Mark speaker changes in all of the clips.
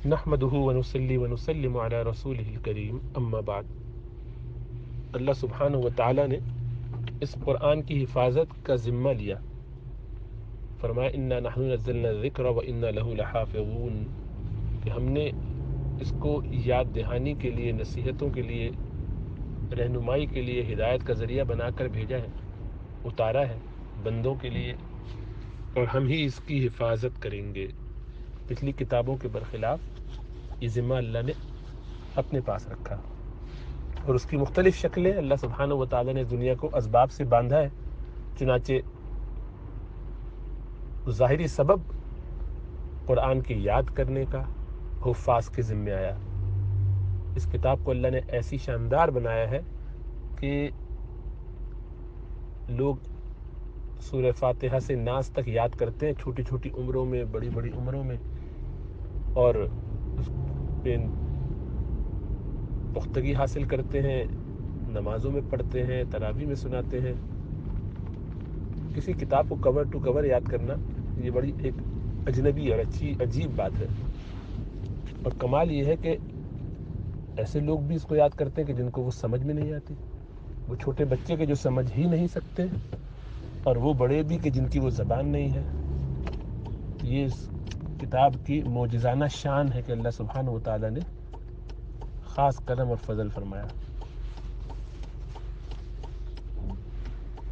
Speaker 1: نحمده ونصلي ونسلم على رسوله الکریم اما بعد۔ اللہ سبحانہ و تعالیٰ نے اس قرآن کی حفاظت کا ذمہ لیا، فرمایا انا نحن نزلنا الذکر وانا له لحافظون، کہ ہم نے اس کو یاد دہانی کے لیے، نصیحتوں کے لیے، رہنمائی کے لیے، ہدایت کا ذریعہ بنا کر بھیجا ہے، اتارا ہے بندوں کے لیے، اور ہم ہی اس کی حفاظت کریں گے۔ پچھلی کتابوں کے برخلاف یہ ذمہ اللہ نے اپنے پاس رکھا، اور اس کی مختلف شکلیں اللہ سبحانہ و تعالیٰ نے دنیا کو اسباب سے باندھا ہے۔ چنانچہ ظاہری سبب قرآن کی یاد کرنے کا حفاظ کے ذمہ آیا۔ اس کتاب کو اللہ نے ایسی شاندار بنایا ہے کہ لوگ سورہ فاتحہ سے ناس تک یاد کرتے ہیں، چھوٹی چھوٹی عمروں میں، بڑی بڑی عمروں میں، اور اس پہ پختگی حاصل کرتے ہیں، نمازوں میں پڑھتے ہیں، تراویح میں سناتے ہیں۔ کسی کتاب کو کور ٹو کور یاد کرنا یہ بڑی ایک اجنبی اور عجیب بات ہے، اور کمال یہ ہے کہ ایسے لوگ بھی اس کو یاد کرتے ہیں کہ جن کو وہ سمجھ میں نہیں آتی، وہ چھوٹے بچے کے جو سمجھ ہی نہیں سکتے، اور وہ بڑے بھی کہ جن کی وہ زبان نہیں ہے۔ یہ اس کتاب کی معجزانہ شان ہے کہ اللہ سبحانہ و تعالیٰ نے خاص کرم اور فضل فرمایا۔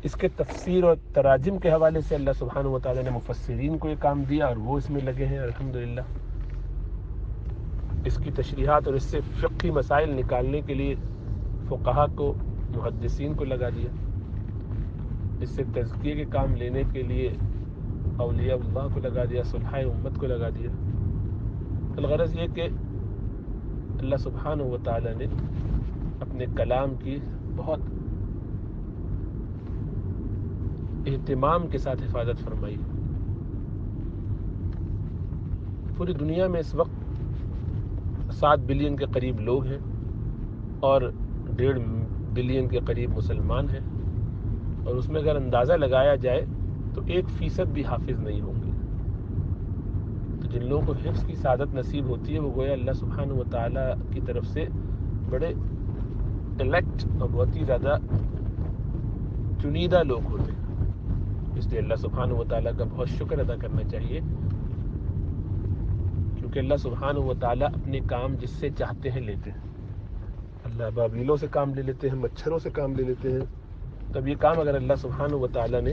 Speaker 1: اس کے تفسیر اور تراجم کے حوالے سے اللہ سبحانہ و تعالیٰ نے مفسرین کو یہ کام دیا، اور وہ اس میں لگے ہیں الحمدللہ۔ اس کی تشریحات اور اس سے فقہی مسائل نکالنے کے لیے فقہا کو، محدثین کو لگا دیا۔ اس سے تزکیے کے کام لینے کے لیے اولیاء اللہ کو لگا دیا، صلحاء امت کو لگا دیا۔ الغرض یہ کہ اللہ سبحانہ و تعالیٰ نے اپنے کلام کی بہت اہتمام کے ساتھ حفاظت فرمائی۔ پوری دنیا میں اس وقت 7 بلین کے قریب لوگ ہیں، اور 1.5 بلین کے قریب مسلمان ہیں، اور اس میں اگر اندازہ لگایا جائے تو 1% بھی حافظ نہیں ہوں گے۔ تو جن لوگوں کو حفظ کی سعادت نصیب ہوتی ہے وہ گویا اللہ سبحانہ و تعالیٰ کی طرف سے بڑے الیکٹ اور بہت ہی زیادہ چنیدہ لوگ ہوتے ہیں۔ اس لیے اللہ سبحانہ و تعالیٰ کا بہت شکر ادا کرنا چاہیے، کیونکہ اللہ سبحانہ و تعالیٰ اپنے کام جس سے چاہتے ہیں لیتے ہیں۔ اللہ بابیلوں سے کام لے لیتے ہیں، مچھروں سے کام لے لیتے ہیں۔ تب یہ کام اگر اللہ سبحانہ و تعالیٰ نے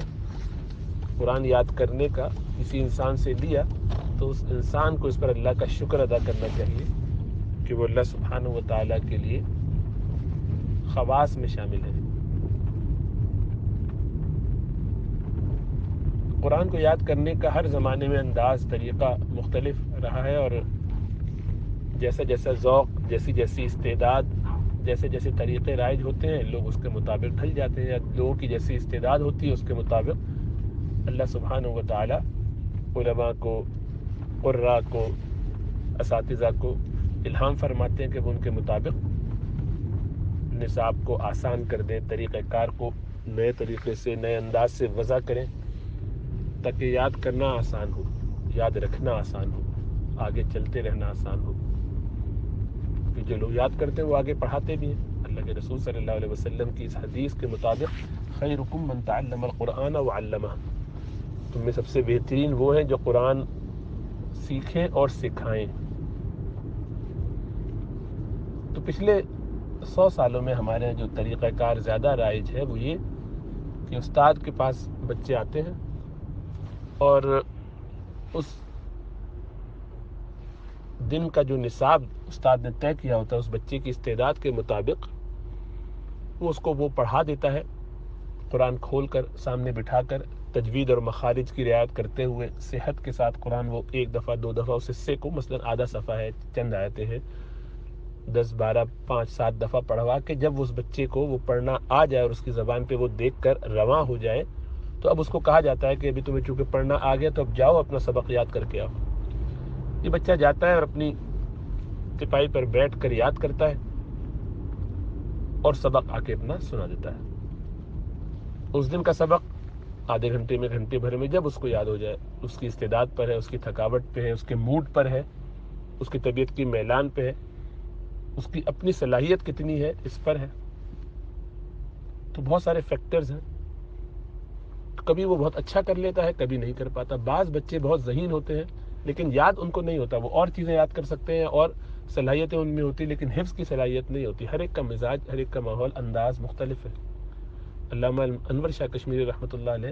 Speaker 1: قرآن یاد کرنے کا کسی انسان سے لیا تو اس انسان کو اس پر اللہ کا شکر ادا کرنا چاہیے کہ وہ اللہ سبحانہ و تعالیٰ کے لیے خواص میں شامل ہے۔ قرآن کو یاد کرنے کا ہر زمانے میں انداز، طریقہ مختلف رہا ہے، اور جیسا جیسا ذوق، جیسی جیسی استعداد، جیسے جیسے طریقے رائج ہوتے ہیں لوگ اس کے مطابق ڈھل جاتے ہیں، یا لوگوں کی جیسی استعداد ہوتی ہے اس کے مطابق اللہ سبحانہ و تعالیٰ علماء کو، قراء کو، اساتذہ کو الہام فرماتے ہیں کہ وہ ان کے مطابق نصاب کو آسان کر دیں، طریقہ کار کو نئے طریقے سے، نئے انداز سے وضع کریں، تاکہ یاد کرنا آسان ہو، یاد رکھنا آسان ہو، آگے چلتے رہنا آسان ہو۔ کہ جو لوگ یاد کرتے ہیں وہ آگے پڑھاتے بھی ہیں۔ اللہ کے رسول صلی اللہ علیہ وسلم کی اس حدیث کے مطابق خیرکم من تعلم القرآن وعلمہ، تم میں سب سے بہترین وہ ہیں جو قرآن سیکھیں اور سکھائیں۔ تو پچھلے 100 سالوں میں ہمارے جو طریقہ کار زیادہ رائج ہے وہ یہ کہ استاد کے پاس بچے آتے ہیں، اور اس دن کا جو نصاب استاد نے طے کیا ہوتا ہے اس بچے کی استعداد کے مطابق وہ اس کو پڑھا دیتا ہے، قرآن کھول کر سامنے بٹھا کر تجوید اور مخارج کی رعایت کرتے ہوئے صحت کے ساتھ قرآن وہ 1 دفعہ 2 دفعہ اس حصے کو، مثلا آدھا صفحہ ہے، چند آیتیں ہیں، 10 12 5 7 دفعہ پڑھوا کے جب اس بچے کو وہ پڑھنا آ جائے اور اس کی زبان پہ وہ دیکھ کر رواں ہو جائے تو اب اس کو کہا جاتا ہے کہ ابھی تمہیں چونکہ پڑھنا آ گیا تو اب جاؤ اپنا سبق یاد کر کے آؤ۔ یہ بچہ جاتا ہے اور اپنی تپائی پر بیٹھ کر یاد کرتا ہے اور سبق آ کے اپنا سنا دیتا ہے۔ اس دن کا سبق آدھے گھنٹے میں، گھنٹے بھر میں، جب اس کو یاد ہو جائے، اس کی استعداد پر ہے، اس کی تھکاوٹ پہ ہے، اس کے موڈ پر ہے، اس کی طبیعت کی میلان پہ ہے، اس کی اپنی صلاحیت کتنی ہے اس پر ہے. تو بہت سارے فیکٹرز ہیں. کبھی وہ بہت اچھا کر لیتا ہے، کبھی نہیں کر پاتا. بعض بچے بہت ذہین ہوتے ہیں لیکن یاد ان کو نہیں ہوتا، وہ اور چیزیں یاد کر سکتے ہیں اور صلاحیتیں ان میں ہوتی، لیکن حفظ کی صلاحیت نہیں ہوتی. ہر ایک کا مزاج، ہر ایک کا ماحول، انداز مختلف ہے. علامہ انور شاہ کشمیری رحمۃ اللہ علیہ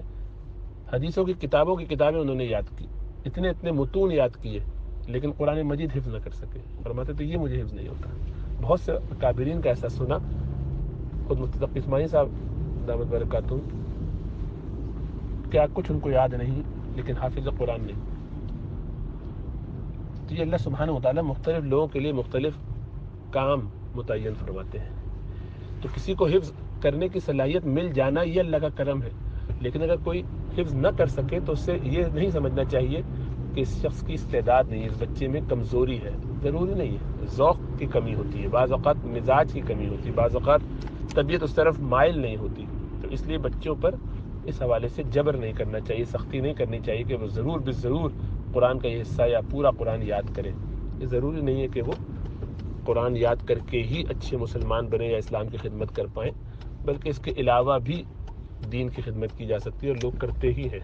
Speaker 1: حدیثوں کی کتابیں انہوں نے یاد کی، اتنے متون یاد کیے، لیکن قرآن مجید حفظ نہ کر سکے. فرماتے تو یہ مجھے حفظ نہیں ہوتا. بہت سے کابرین کا ایسا سنا. خود مفتی تقی اسماعیل صاحب دامت برکاتہم، کیا کچھ ان کو یاد نہیں لیکن حافظ قرآن نہیں. تو یہ اللہ سبحانہ و تعالیٰ مختلف لوگوں کے لیے مختلف کام متعین فرماتے ہیں. تو کسی کو حفظ کرنے کی صلاحیت مل جانا یہ اللہ کا کرم ہے، لیکن اگر کوئی حفظ نہ کر سکے تو اس سے یہ نہیں سمجھنا چاہیے کہ اس شخص کی استعداد نہیں ہے، اس بچے میں کمزوری ہے. ضروری نہیں ہے. ذوق کی کمی ہوتی ہے، بعض اوقات مزاج کی کمی ہوتی ہے، بعض اوقات طبیعت اس طرف مائل نہیں ہوتی. تو اس لیے بچوں پر اس حوالے سے جبر نہیں کرنا چاہیے، سختی نہیں کرنی چاہیے کہ وہ ضرور قرآن کا یہ حصہ یا پورا قرآن یاد کرے. یہ ضروری نہیں ہے کہ وہ قرآن یاد کر کے ہی اچھے مسلمان بنے یا اسلام کی خدمت کر پائیں، بلکہ اس کے علاوہ بھی دین کی خدمت کی جا سکتی ہے اور لوگ کرتے ہی ہیں.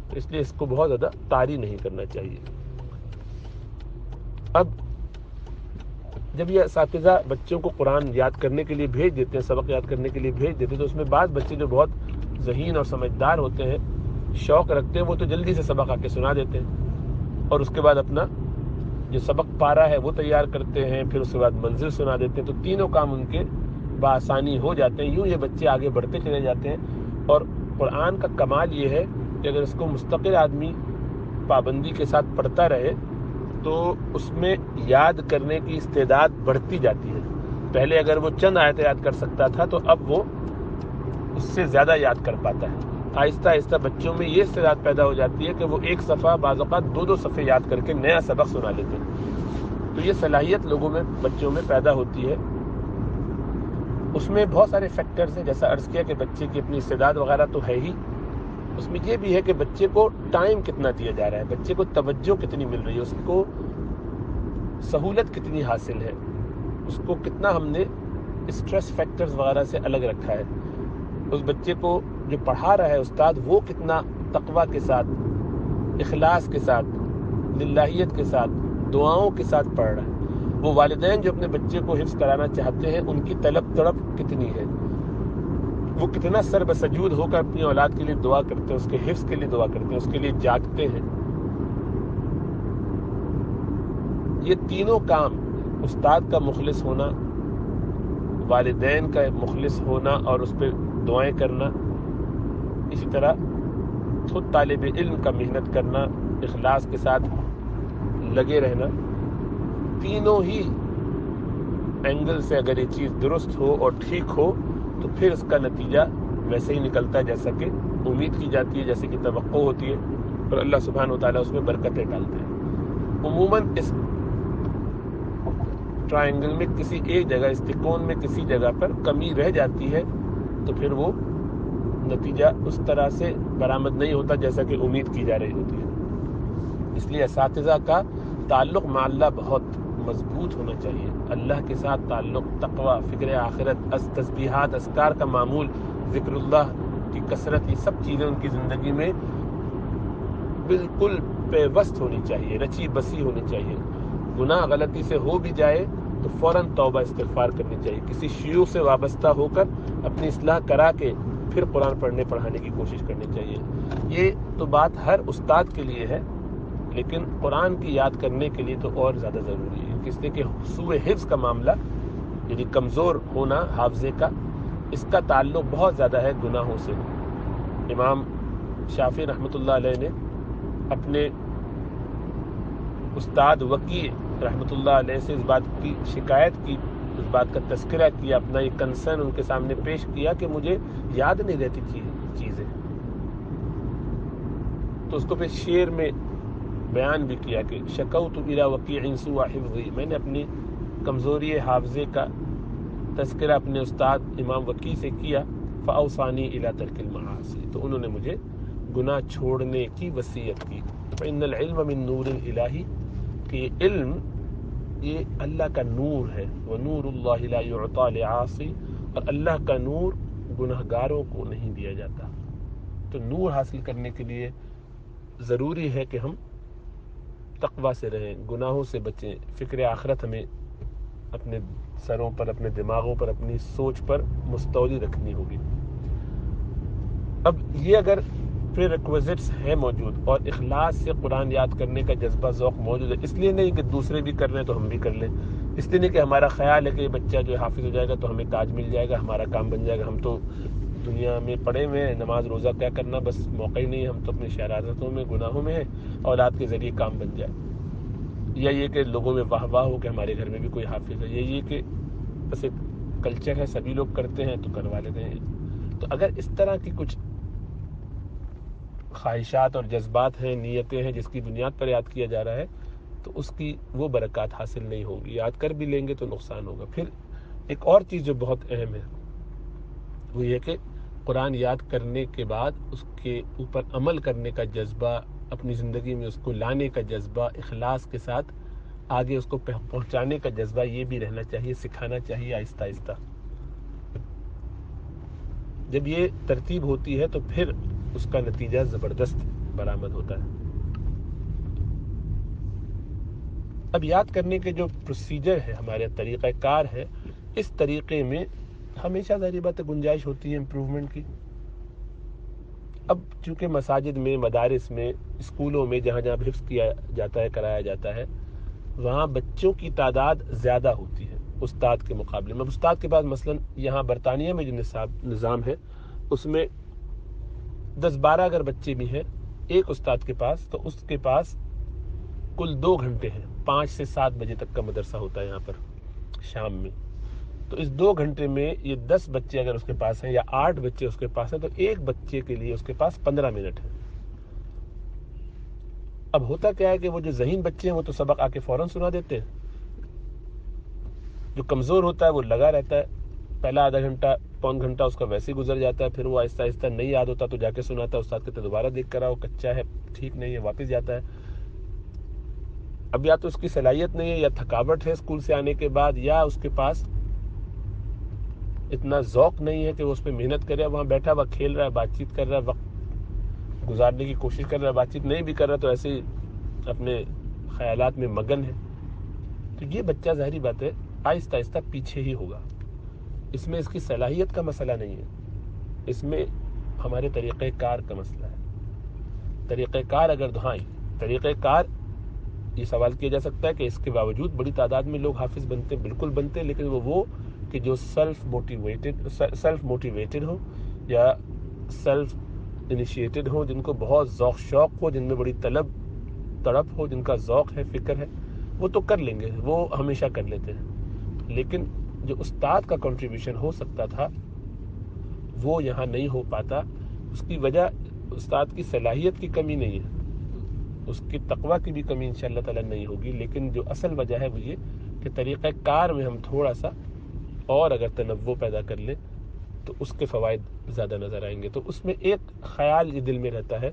Speaker 1: تو اس لیے اس کو بہت زیادہ طاری نہیں کرنا چاہیے. اب جب یہ اساتذہ بچوں کو قرآن یاد کرنے کے لیے بھیج دیتے ہیں، سبق یاد کرنے کے لیے بھیج دیتے ہیں، تو اس میں بعض بچے جو بہت ذہین اور سمجھدار ہوتے ہیں، شوق رکھتے ہیں، وہ تو جلدی سے سبق آ کے سنا دیتے ہیں اور اس کے بعد اپنا جو سبق پارا ہے وہ تیار کرتے ہیں، پھر اس کے بعد منزل سنا دیتے ہیں. تو تینوں کام ان کے بآسانی ہو جاتے ہیں. یوں یہ بچے آگے بڑھتے چلے جاتے ہیں. اور قرآن کا کمال یہ ہے کہ اگر اس کو مستقل آدمی پابندی کے ساتھ پڑھتا رہے تو اس میں یاد کرنے کی استعداد بڑھتی جاتی ہے. پہلے اگر وہ چند آیتیں یاد کر سکتا تھا تو اب وہ اس سے زیادہ یاد کر پاتا ہے. آہستہ آہستہ بچوں میں یہ استعداد پیدا ہو جاتی ہے کہ وہ ایک صفحہ بعض اوقات 2 صفحے یاد کر کے نیا سبق سنا لیتے ہیں. تو یہ صلاحیت لوگوں میں، بچوں میں پیدا ہوتی ہے. اس میں بہت سارے فیکٹرز ہیں، جیسا عرض کیا کہ بچے کی اپنی استعداد وغیرہ تو ہے ہی. اس میں یہ بھی ہے کہ بچے کو ٹائم کتنا دیا جا رہا ہے، بچے کو توجہ کتنی مل رہی ہے، اس کو سہولت کتنی حاصل ہے، اس کو کتنا ہم نے اسٹریس فیکٹرز وغیرہ سے الگ رکھا ہے. اس بچے کو جو پڑھا رہا ہے استاد، وہ کتنا تقویٰ کے ساتھ، اخلاص کے ساتھ، للہیت کے ساتھ، دعاؤں کے ساتھ پڑھ رہا ہے. وہ والدین جو اپنے بچے کو حفظ کرانا چاہتے ہیں، ان کی طلب تڑپ کتنی ہے، وہ کتنا سر بسجود ہو کر اپنی اولاد کے لیے دعا کرتے ہیں، اس کے حفظ کے لیے دعا کرتے ہیں، اس کے لیے جاگتے ہیں. یہ تینوں کام، استاد کا مخلص ہونا، والدین کا مخلص ہونا اور اس پہ دعائیں کرنا، اسی طرح خود طالب علم کا محنت کرنا، اخلاص کے ساتھ لگے رہنا، تینوں ہی اینگل سے اگر یہ چیز درست ہو اور ٹھیک ہو تو پھر اس کا نتیجہ ویسے ہی نکلتا ہے جیسا کہ امید کی جاتی ہے، جیسے کہ توقع ہوتی ہے، اور اللہ سبحانہ و تعالیٰ اس میں برکتیں ڈالتے ہیں. عموماً اس ٹرائنگل میں کسی ایک جگہ، اس تکون میں کسی جگہ پر کمی رہ جاتی ہے تو پھر وہ نتیجہ اس طرح سے برآمد نہیں ہوتا جیسا کہ امید کی جا رہی ہوتی ہے. اس لیے اساتذہ کا تعلق مع اللہ بہت مضبوط ہونا چاہیے. اللہ کے ساتھ تعلق، تقویٰ، فکر آخرت، تسبیحات، اذکار کا معمول، ذکر اللہ کی کثرت، یہ سب چیزیں ان کی زندگی میں بالکل پیوست ہونی چاہیے، رچی بسی ہونی چاہیے. گناہ غلطی سے ہو بھی جائے تو فوراً توبہ استغفار کرنی چاہیے. کسی شیوخ سے وابستہ ہو کر اپنی اصلاح کرا کے پھر قرآن پڑھنے پڑھانے کی کوشش کرنی چاہیے. یہ تو بات ہر استاد کے لیے ہے، لیکن قرآن کی یاد کرنے کے لیے تو اور زیادہ ضروری ہے، اس لیے کہ سوء حفظ کا معاملہ، یعنی کمزور ہونا حافظے کا، اس کا تعلق بہت زیادہ ہے گناہوں سے. امام شافعی رحمۃ اللہ علیہ نے اپنے استاد وکیع رحمۃ اللہ علیہ سے اس بات کی شکایت کی، اس بات کا تذکرہ کیا، اپنا یہ کنسرن ان کے سامنے پیش کیا کہ مجھے یاد نہیں رہتی چیزیں. تو اس کو پھر شعر میں بیان بھی کیا کہ شکوت الی وکیع سوء حفظی، میں نے اپنی کمزوری حافظے کا تذکرہ اپنے استاد امام وکیع سے کیا. فاوصانی الی ترک المعاصی، تو انہوں نے مجھے گناہ چھوڑنے کی وصیت کی. فإن العلم من نور الہی، کہ علم یہ اللہ کا نور ہے، وَنُورُ اللَّهِ لَا يُعْطَى لِعَاصٍ، اور اللہ کا نور گنہگاروں کو نہیں دیا جاتا۔ تو نور حاصل کرنے کے لیے ضروری ہے کہ ہم تقوی سے رہیں، گناہوں سے بچیں، فکر آخرت ہمیں اپنے سروں پر، اپنے دماغوں پر، اپنی سوچ پر مستولی رکھنی ہوگی۔ اب یہ اگر پری ریکویزٹس ہیں موجود اور اخلاص سے قرآن یاد کرنے کا جذبہ ذوق موجود ہے، اس لیے نہیں کہ دوسرے بھی کر رہے ہیں تو ہم بھی کر لیں، اس لیے نہیں کہ ہمارا خیال ہے کہ یہ بچہ جو حافظ ہو جائے گا تو ہمیں تاج مل جائے گا، ہمارا کام بن جائے گا، ہم تو دنیا میں پڑے ہوئے ہیں، نماز روزہ کیا کرنا، بس موقع ہی نہیں ہے، ہم تو اپنی شرارتوں میں، گناہوں میں ہیں، اولاد کے ذریعے کام بن جائے، یا یہ کہ لوگوں میں واہ واہ ہو کہ ہمارے گھر میں بھی کوئی حافظ ہے، یہ کہ بس ایک کلچر ہے، سبھی لوگ کرتے ہیں تو کروا لیتے ہیں۔ تو اگر اس طرح کی کچھ خواہشات اور جذبات ہیں، نیتیں ہیں جس کی بنیاد پر یاد کیا جا رہا ہے، تو اس کی وہ برکات حاصل نہیں ہوں گی، یاد کر بھی لیں گے تو نقصان ہوگا۔ پھر ایک اور چیز جو بہت اہم ہے وہ یہ کہ قرآن یاد کرنے کے بعد اس کے اوپر عمل کرنے کا جذبہ، اپنی زندگی میں اس کو لانے کا جذبہ، اخلاص کے ساتھ آگے اس کو پہنچانے کا جذبہ، یہ بھی رہنا چاہیے، سکھانا چاہیے آہستہ آہستہ۔ جب یہ ترتیب ہوتی ہے تو پھر اس کا نتیجہ زبردست برآمد ہوتا ہے۔ اب یاد کرنے کے جو پروسیجر ہے، ہمارے طریقہ کار ہے، اس طریقے میں ہمیشہ ظاہری بات گنجائش ہوتی ہے امپروومنٹ کی۔ اب چونکہ مساجد میں، مدارس میں، اسکولوں میں جہاں جہاں حفظ کیا جاتا ہے، کرایا جاتا ہے، وہاں بچوں کی تعداد زیادہ ہوتی ہے استاد کے مقابلے میں۔ اب استاد کے پاس مثلاً یہاں برطانیہ میں جو نظام ہے اس میں 10-12 اگر بچے بھی ہیں ایک استاد کے پاس، تو اس کے پاس کل 2 گھنٹے ہیں، 5 سے 7 بجے تک کا مدرسہ ہوتا ہے یہاں پر شام میں۔ تو اس 2 گھنٹے میں یہ 10 بچے اگر اس کے پاس ہیں یا 8 بچے اس کے پاس ہیں، تو ایک بچے کے لیے اس کے پاس 15 منٹ ہے۔ اب ہوتا کیا ہے کہ وہ جو ذہین بچے ہیں وہ تو سبق آ کے فوراً سنا دیتے ہیں، جو کمزور ہوتا ہے وہ لگا رہتا ہے، پہلا آدھا گھنٹہ، پون گھنٹہ اس کا ویسے ہی گزر جاتا ہے، پھر وہ آہستہ آہستہ نہیں یاد ہوتا تو جا کے سناتا ہے، استاد کہتے دوبارہ دیکھ کر آؤ، کچا ہے، ٹھیک نہیں ہے، واپس جاتا ہے۔ اب یا تو اس کی صلاحیت نہیں ہے، یا تھکاوٹ ہے اسکول سے آنے کے بعد، یا اس کے پاس اتنا ذوق نہیں ہے کہ وہ اس پہ محنت کرے، وہاں بیٹھا ہوا کھیل رہا ہے، بات چیت کر رہا ہے، وقت گزارنے کی کوشش کر رہا ہے، بات چیت نہیں بھی کر رہا تو ایسے ہی اپنے خیالات میں مگن ہے، تو یہ بچہ ظاہری بات ہے آہستہ آہستہ پیچھے ہی ہوگا۔ اس میں اس کی صلاحیت کا مسئلہ نہیں ہے، اس میں ہمارے طریقہ کار کا مسئلہ ہے۔ طریقہ کار اگر دہائیں، طریقہ کار یہ سوال کیا جا سکتا ہے کہ اس کے باوجود بڑی تعداد میں لوگ حافظ بنتے، بالکل بنتے، لیکن وہ کہ جو سیلف موٹیویٹڈ ہو یا سیلف انیشیٹڈ ہو، جن کو بہت ذوق شوق ہو، جن میں بڑی تڑپ ہو، جن کا ذوق ہے، فکر ہے، وہ تو کر لیں گے، وہ ہمیشہ کر لیتے ہیں۔ لیکن جو استاد کا کنٹریبیوشن ہو سکتا تھا وہ یہاں نہیں ہو پاتا، اس کی وجہ استاد کی صلاحیت کی کمی نہیں ہے، اس کی تقوی کی بھی کمی انشاءاللہ تعالی نہیں ہوگی، لیکن جو اصل وجہ ہے وہ یہ کہ طریقہ کار میں ہم تھوڑا سا اور اگر تنوع پیدا کر لیں تو اس کے فوائد زیادہ نظر آئیں گے۔ تو اس میں ایک خیال یہ دل میں رہتا ہے،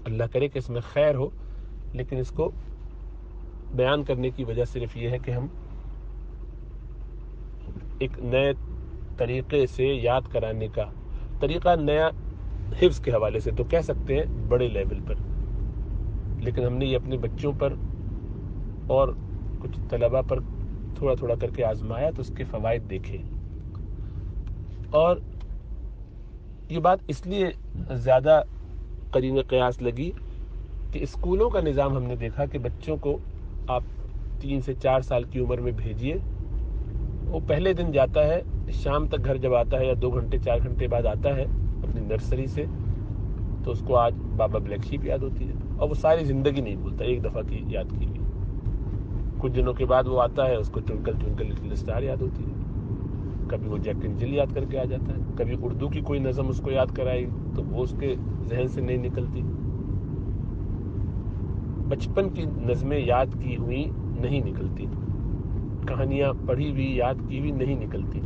Speaker 1: اللہ کرے کہ اس میں خیر ہو، لیکن اس کو بیان کرنے کی وجہ صرف یہ ہے کہ ہم ایک نئے طریقے سے یاد کرانے کا طریقہ، نیا حفظ کے حوالے سے تو کہہ سکتے ہیں بڑے لیول پر، لیکن ہم نے یہ اپنے بچوں پر اور کچھ طلباء پر تھوڑا تھوڑا کر کے آزمایا تو اس کے فوائد دیکھے۔ اور یہ بات اس لیے زیادہ قرین قیاس لگی کہ اسکولوں کا نظام ہم نے دیکھا کہ بچوں کو آپ 3 سے 4 سال کی عمر میں بھیجیے، وہ پہلے دن جاتا ہے، شام تک گھر جب آتا ہے یا 2 گھنٹے 4 گھنٹے بعد آتا ہے اپنی نرسری سے، تو اس کو آج بابا بلیک شیپ یاد ہوتی ہے، اور وہ ساری زندگی نہیں بھولتا، ایک دفعہ کی یاد کی گئی۔ کچھ دنوں کے بعد وہ آتا ہے، اس کو ٹوئنکل ٹوئنکل لٹل اسٹار یاد ہوتی ہے، کبھی وہ جیک اینڈ جل یاد کر کے آ جاتا ہے، کبھی اردو کی کوئی نظم اس کو یاد کرائی تو وہ اس کے ذہن سے نہیں نکلتی۔ بچپن کی نظمیں یاد کی ہوئی نہیں نکلتی، کہانیاں پڑھی ہوئی یاد کی ہوئی نہیں نکلتی۔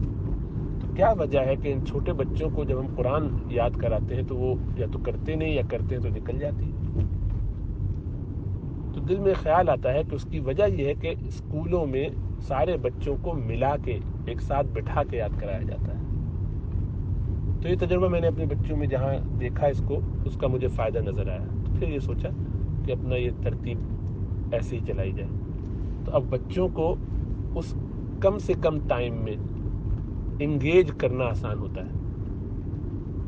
Speaker 1: تو کیا وجہ ہے کہ ان چھوٹے بچوں کو جب ہم قرآن یاد کراتے ہیں تو وہ یا تو کرتے نہیں، یا کرتے ہیں تو نکل جاتی۔ تو دل میں خیال آتا ہے کہ اس کی وجہ یہ ہے کہ اسکولوں میں سارے بچوں کو ملا کے ایک ساتھ بٹھا کے یاد کرایا جاتا ہے. تو یہ تجربہ میں نے اپنے بچوں میں جہاں دیکھا اس کا مجھے فائدہ نظر آیا. تو پھر یہ سوچا کہ اپنا یہ ترتیب ایسے ہی چلائی جائے. تو اب بچوں کو اس کم سے کم ٹائم میں انگیج کرنا آسان ہوتا ہے.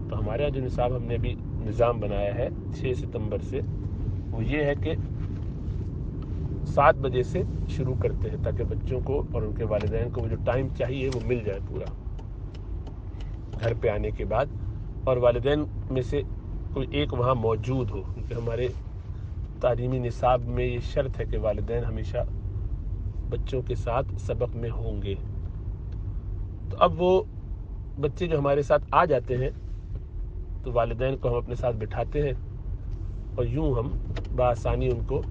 Speaker 1: تو ہمارے یہاں جو نصاب ہم نے ابھی نظام بنایا ہے 6 ستمبر سے، وہ یہ ہے کہ 7 بجے سے شروع کرتے ہیں تاکہ بچوں کو اور ان کے والدین کو وہ جو ٹائم چاہیے وہ مل جائے پورا گھر پہ آنے کے بعد، اور والدین میں سے کوئی ایک وہاں موجود ہو، کیونکہ ہمارے تعلیمی نصاب میں یہ شرط ہے کہ والدین ہمیشہ بچوں کے ساتھ سبق میں ہوں گے. تو اب وہ بچے جو ہمارے ساتھ آ جاتے ہیں تو والدین کو ہم اپنے ساتھ بٹھاتے ہیں اور یوں ہم بآسانی ان کو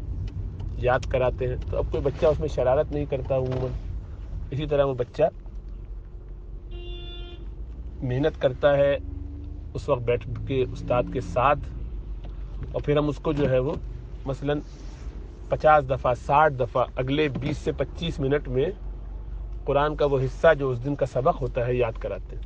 Speaker 1: یاد کراتے ہیں. تو اب کوئی بچہ اس میں شرارت نہیں کرتا عموماً. اسی طرح وہ بچہ محنت کرتا ہے اس وقت بیٹھ کے استاد کے ساتھ، اور پھر ہم اس کو جو ہے وہ مثلاً 50 دفعہ 60 دفعہ اگلے 20 سے 25 منٹ میں قرآن کا وہ حصہ جو اس دن کا سبق ہوتا ہے یاد کراتے ہیں.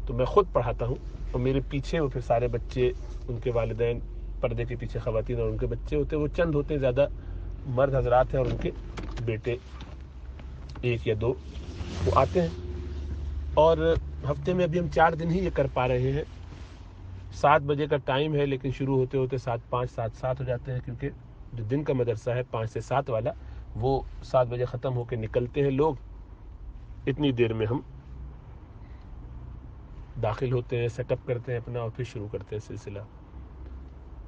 Speaker 1: تو میں خود پڑھاتا ہوں اور میرے پیچھے وہ پھر سارے بچے، ان کے والدین، پردے کے پیچھے خواتین اور ان کے بچے ہوتے ہیں. وہ چند ہوتے ہیں، زیادہ مرد حضرات ہیں اور ان کے بیٹے 1 یا 2 وہ آتے ہیں. اور ہفتے میں ابھی ہم 4 دن ہی یہ کر پا رہے ہیں. 7 بجے کا ٹائم ہے لیکن شروع ہوتے ہوتے 7:05 7:07 ہو جاتے ہیں، کیونکہ جو دن کا مدرسہ ہے 5 سے 7 والا وہ 7 بجے ختم ہو کے نکلتے ہیں لوگ. اتنی دیر میں ہم داخل ہوتے ہیں، سیٹ اپ کرتے ہیں اپنا اور پھر شروع کرتے ہیں سلسلہ.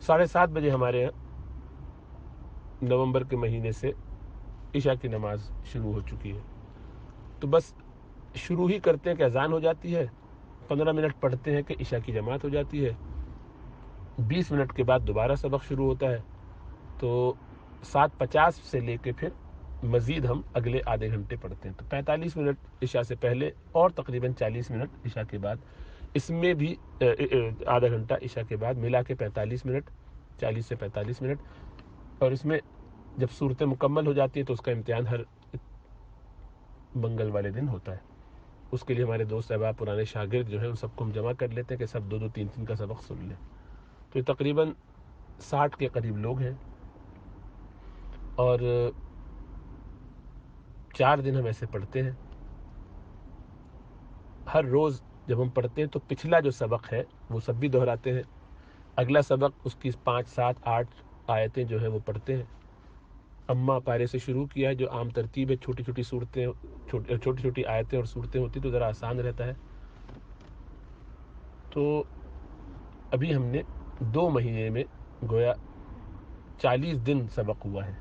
Speaker 1: 7:30 بجے ہمارے یہاں نومبر کے مہینے سے عشاء کی نماز شروع ہو چکی ہے. تو بس شروع ہی کرتے ہیں کہ اذان ہو جاتی ہے، 15 منٹ پڑھتے ہیں کہ عشاء کی جماعت ہو جاتی ہے. 20 منٹ کے بعد دوبارہ سبق شروع ہوتا ہے. تو 7:50 سے لے کے پھر مزید ہم اگلے آدھے گھنٹے پڑھتے ہیں. تو 45 منٹ عشاء سے پہلے اور تقریباً 40 منٹ عشاء کے بعد، اس میں بھی آدھا گھنٹہ عشاء کے بعد ملا کے 45 منٹ، 40 سے 45 منٹ. اور اس میں جب صورتیں مکمل ہو جاتی ہیں تو اس کا امتحان ہر منگل والے دن ہوتا ہے. اس کے لیے ہمارے دوست احباب پرانے شاگرد جو ہیں ان سب کو ہم جمع کر لیتے ہیں کہ سب 2-2 3-3 کا سبق سن لیں. تو یہ تقریباً 60 کے قریب لوگ ہیں اور 4 دن ہم ایسے پڑھتے ہیں. ہر روز جب ہم پڑھتے ہیں تو پچھلا جو سبق ہے وہ سب بھی دہراتے ہیں. اگلا سبق اس کی 5 7 8 آیتیں جو ہیں وہ پڑھتے ہیں. اما پارے سے شروع کیا ہے جو عام ترتیب ہے، چھوٹی چھوٹی صورتیں، چھوٹی چھوٹی آیتیں اور صورتیں ہوتی تو ذرا آسان رہتا ہے. تو ابھی ہم نے 2 مہینے میں گویا 40 دن سبق ہوا ہے،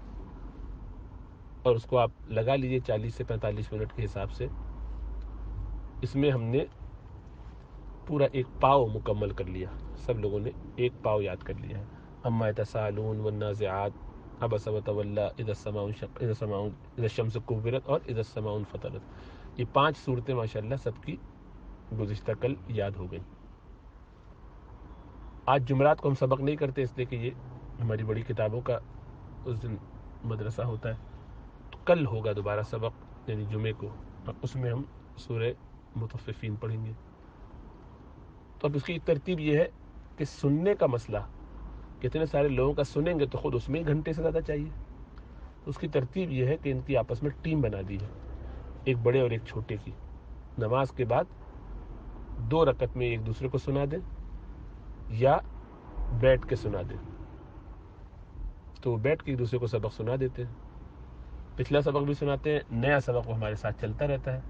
Speaker 1: اور اس کو آپ لگا لیجئے 40 سے 45 منٹ کے حساب سے. اس میں ہم نے پورا 1 پاؤ مکمل کر لیا. سب لوگوں نے 1 پاؤ یاد کر لیا ہے. اما یتساءلون والنازعات عبس وتولی اذا الشمس کورت اور اذا السماء انفطرت. یہ 5 صورتیں ماشاءاللہ سب کی گزشتہ کل یاد ہو گئیں. آج جمعرات کو ہم سبق نہیں کرتے اس لیے کہ یہ ہماری بڑی کتابوں کا اس دن مدرسہ ہوتا ہے. تو کل ہوگا دوبارہ سبق یعنی جمعے کو، اور اس میں ہم سورہ مطففین پڑھیں گے. تو اب اس کی ترتیب یہ ہے کہ سننے کا مسئلہ، کتنے سارے لوگوں کا سنیں گے تو خود اس میں 1 گھنٹے سے زیادہ چاہیے. تو اس کی ترتیب یہ ہے کہ ان کی آپس میں ٹیم بنا دی ہے، ایک بڑے اور ایک چھوٹے کی. نماز کے بعد 2 رکعت میں ایک دوسرے کو سنا دیں یا بیٹھ کے سنا دیں. تو وہ بیٹھ کے ایک دوسرے کو سبق سنا دیتے ہیں. پچھلا سبق بھی سناتے ہیں، نیا سبق وہ ہمارے ساتھ چلتا رہتا ہے.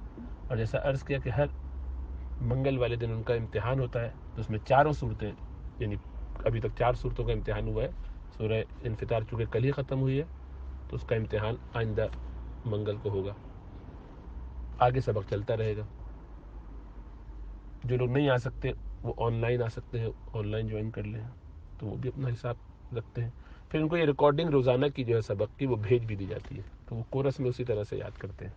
Speaker 1: اور جیسا عرض کیا کہ ہر منگل والے دن ان کا امتحان ہوتا ہے، تو اس میں 4 صورتیں، یعنی ابھی تک 4 صورتوں کا امتحان ہوا ہے. سورہ انفطار چونکہ کل ہی ختم ہوئی ہے تو اس کا امتحان آئندہ منگل کو ہوگا. آگے سبق چلتا رہے گا. جو لوگ نہیں آ سکتے وہ آن لائن آ سکتے ہیں، آن لائن جوائن کر لیں، تو وہ بھی اپنا حساب رکھتے ہیں. پھر ان کو یہ ریکارڈنگ روزانہ کی جو ہے سبق کی وہ بھیج بھی دی جاتی ہے، تو وہ کورس میں اسی طرح سے یاد کرتے ہیں،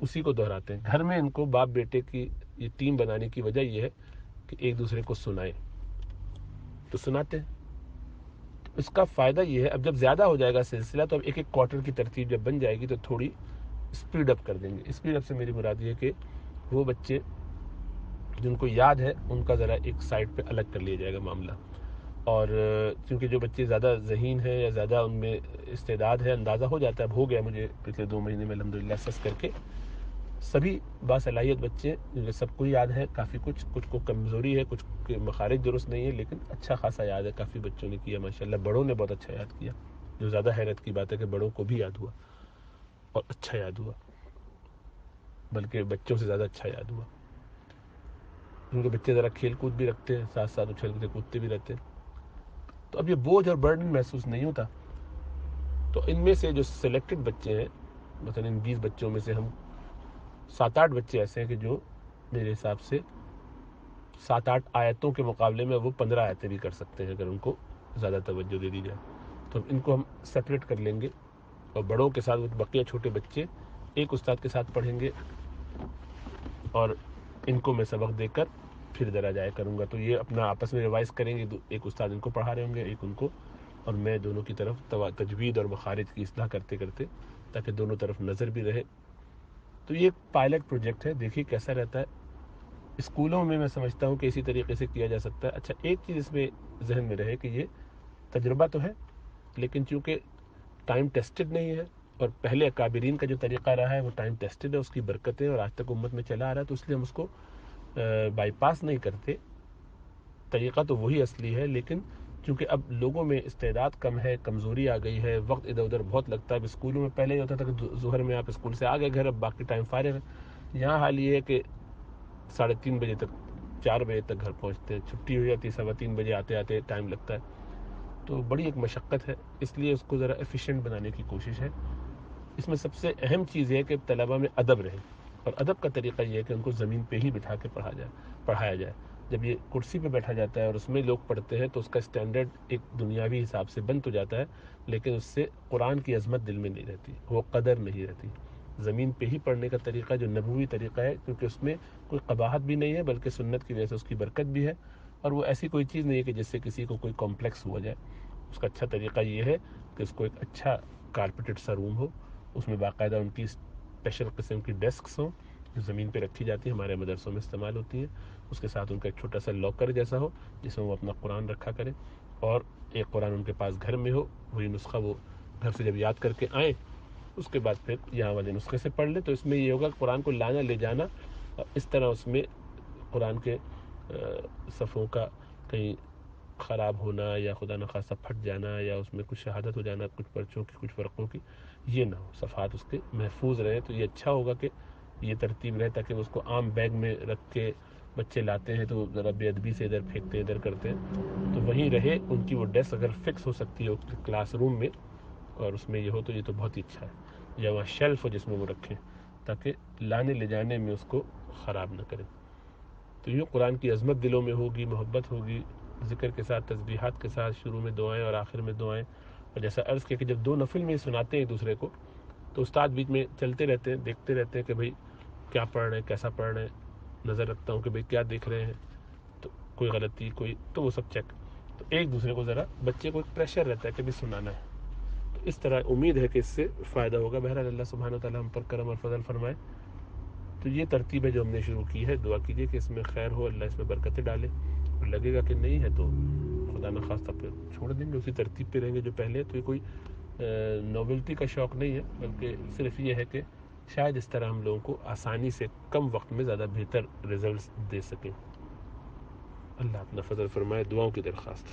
Speaker 1: اسی کو دہراتے ہیں. گھر میں ان کو باپ بیٹے کی یہ ٹیم بنانے کی وجہ یہ ہے کہ ایک دوسرے کو سنائیں. تو سناتے ہیں. اس کا فائدہ یہ ہے، اب جب زیادہ ہو جائے گا سلسلہ تو اب ایک ایک کوارٹر کی ترتیب جب بن جائے گی تو تھوڑی اسپیڈ اپ کر دیں گے. اسپیڈ اپ سے میری مراد یہ ہے کہ وہ بچے جن کو یاد ہے ان کا ذرا ایک سائڈ پہ الگ کر لیا جائے گا معاملہ. اور چونکہ جو بچے زیادہ ذہین ہیں یا زیادہ ان میں استعداد ہے، اندازہ ہو جاتا ہے، اب ہو گیا مجھے پچھلے 2 مہینے میں الحمدللہ سس کر کے، سبھی باصلاحیت بچے جنہیں سب کو یاد ہے کافی کچھ کو کمزوری ہے، کچھ کے مخارج درست نہیں ہے، لیکن اچھا خاصا یاد ہے. کافی بچوں نے کیا ماشاءاللہ، بڑوں نے بہت اچھا یاد کیا، جو زیادہ حیرت کی بات ہے کہ بڑوں کو بھی یاد ہوا اور اچھا یاد ہوا، بلکہ بچوں سے زیادہ اچھا یاد ہوا. کیونکہ بچے ذرا کھیل کود بھی رکھتے ہیں، ساتھ ساتھ اچھلتے کودتے بھی رہتے ہیں، تو اب یہ بوجھ اور برڈن محسوس نہیں ہوتا. تو ان میں سے جو سلیکٹڈ بچے ہیں، مثلا ان 20 بچوں میں سے ہم 7-8 بچے ایسے ہیں کہ جو میرے حساب سے 7-8 آیتوں کے مقابلے میں وہ 15 آیتیں بھی کر سکتے ہیں اگر ان کو زیادہ توجہ دے دی جائے. تو ان کو ہم سپریٹ کر لیں گے، اور بڑوں کے ساتھ وہ بقیہ چھوٹے بچے ایک استاد کے ساتھ پڑھیں گے، اور ان کو میں سبق دے کر پھر ذرا جایا کروں گا. تو یہ اپنا آپس میں ریوائز کریں گے، ایک استاد ان کو پڑھا رہے ہوں گے، ایک ان کو، اور میں دونوں کی طرف تجوید اور مخارج کی اصلاح کرتے کرتے، تاکہ دونوں طرف نظر بھی رہے. تو یہ ایک پائلٹ پروجیکٹ ہے، دیکھیے کیسا رہتا ہے. اسکولوں میں سمجھتا ہوں کہ اسی طریقے سے کیا جا سکتا ہے. اچھا، ایک چیز اس میں ذہن میں رہے کہ یہ تجربہ تو ہے، لیکن چونکہ ٹائم ٹیسٹڈ نہیں ہے، اور پہلے اکابرین کا جو طریقہ رہا ہے وہ ٹائم ٹیسٹڈ ہے، اس کی برکتیں اور آج تک امت میں چلا آ رہا ہے، تو اس لیے ہم اس کو بائی پاس نہیں کرتے. طریقہ تو وہی اصلی ہے، لیکن چونکہ اب لوگوں میں استعداد کم ہے، کمزوری آ گئی ہے، وقت ادھر ادھر بہت لگتا ہے. اب اسکولوں میں پہلے یہ ہوتا تھا کہ ظہر میں آپ اسکول سے آ گئے گھر، اب باقی ٹائم فارغ ہے. یہاں حال یہ ہے کہ 3:30 بجے تک، 4 بجے تک گھر پہنچتے ہیں، چھٹی ہو جاتی ہے 3:15 بجے، آتے آتے ٹائم لگتا ہے. تو بڑی ایک مشقت ہے، اس لیے اس کو ذرا ایفیشینٹ بنانے کی کوشش ہے. اس میں سب سے اہم چیز یہ ہے کہ طلبہ میں ادب رہے، اور ادب کا طریقہ یہ ہے کہ ان کو زمین پہ ہی بٹھا کے پڑھایا جائے. جب یہ کرسی پہ بیٹھا جاتا ہے اور اس میں لوگ پڑھتے ہیں تو اس کا اسٹینڈرڈ ایک دنیاوی حساب سے بن تو جاتا ہے، لیکن اس سے قرآن کی عظمت دل میں نہیں رہتی، وہ قدر نہیں رہتی. زمین پہ ہی پڑھنے کا طریقہ جو نبوی طریقہ ہے، کیونکہ اس میں کوئی قباحت بھی نہیں ہے، بلکہ سنت کی وجہ سے اس کی برکت بھی ہے، اور وہ ایسی کوئی چیز نہیں ہے کہ جس سے کسی کو کوئی کمپلیکس ہو جائے. اس کا اچھا طریقہ یہ ہے کہ اس کو ایک اچھا کارپیٹڈ سا روم ہو، اس میں باقاعدہ ان کی اسپیشل قسم کی ڈیسکس ہوں جو زمین پہ رکھی جاتی ہیں، ہمارے مدرسوں میں استعمال ہوتی ہیں. اس کے ساتھ ان کا ایک چھوٹا سا لاکر جیسا ہو جس میں وہ اپنا قرآن رکھا کریں، اور ایک قرآن ان کے پاس گھر میں ہو، وہی نسخہ وہ گھر سے جب یاد کر کے آئیں اس کے بعد پھر یہاں والے نسخے سے پڑھ لیں. تو اس میں یہ ہوگا کہ قرآن کو لانا لے جانا، اس طرح اس میں قرآن کے صفوں کا کہیں خراب ہونا یا خدا نخواستہ پھٹ جانا یا اس میں کچھ شہادت ہو جانا کچھ پرچوں کی کچھ فرقوں کی، یہ نہ ہو، صفحات اس کے محفوظ رہے. تو یہ اچھا ہوگا کہ یہ ترتیب رہے، تاکہ اس کو عام بیگ میں رکھ کے بچے لاتے ہیں تو ذرا بے ادبی سے ادھر پھینکتے ادھر کرتے ہیں، تو وہیں رہے. ان کی وہ ڈیسک اگر فکس ہو سکتی ہے کلاس روم میں اور اس میں یہ ہو تو یہ تو بہت ہی اچھا ہے. یا وہاں شیلف ہو جس میں وہ رکھیں تاکہ لانے لے جانے میں اس کو خراب نہ کریں. تو یہ قرآن کی عظمت دلوں میں ہوگی، محبت ہوگی، ذکر کے ساتھ، تسبیحات کے ساتھ، شروع میں دعائیں اور آخر میں دعائیں. اور جیسا عرض کیا کہ جب 2 نفل میں سناتے ہیں ایک دوسرے کو تو استاد بیچ میں چلتے رہتے ہیں، دیکھتے رہتے ہیں کہ بھئی کیا پڑھ رہے ہیں، کیسا پڑھ رہے ہیں. نظر رکھتا ہوں کہ بھئی کیا دیکھ رہے ہیں، تو کوئی غلطی کوئی تو وہ سب چیک. تو ایک دوسرے کو ذرا بچے کو ایک پریشر رہتا ہے کہ بھی سنانا ہے. تو اس طرح امید ہے کہ اس سے فائدہ ہوگا. بہرحال اللہ سبحانہ و تعالیٰ ہم پر کرم اور فضل فرمائے. تو یہ ترتیب ہے جو ہم نے شروع کی ہے. دعا کیجیے کہ اس میں خیر ہو، اللہ اس میں برکتیں ڈالے. اور لگے گا کہ نہیں ہے تو خدا نخواستہ پھر چھوڑ دیں گے، اسی ترتیب پہ رہیں گے جو پہلے. تو یہ کوئی نوبلٹی کا شوق نہیں ہے، بلکہ صرف یہ ہے کہ شاید اس طرح ہم لوگوں کو آسانی سے کم وقت میں زیادہ بہتر رزلٹس دے سکیں. اللہ اپنا فضل فرمائے. دعاؤں کی درخواست.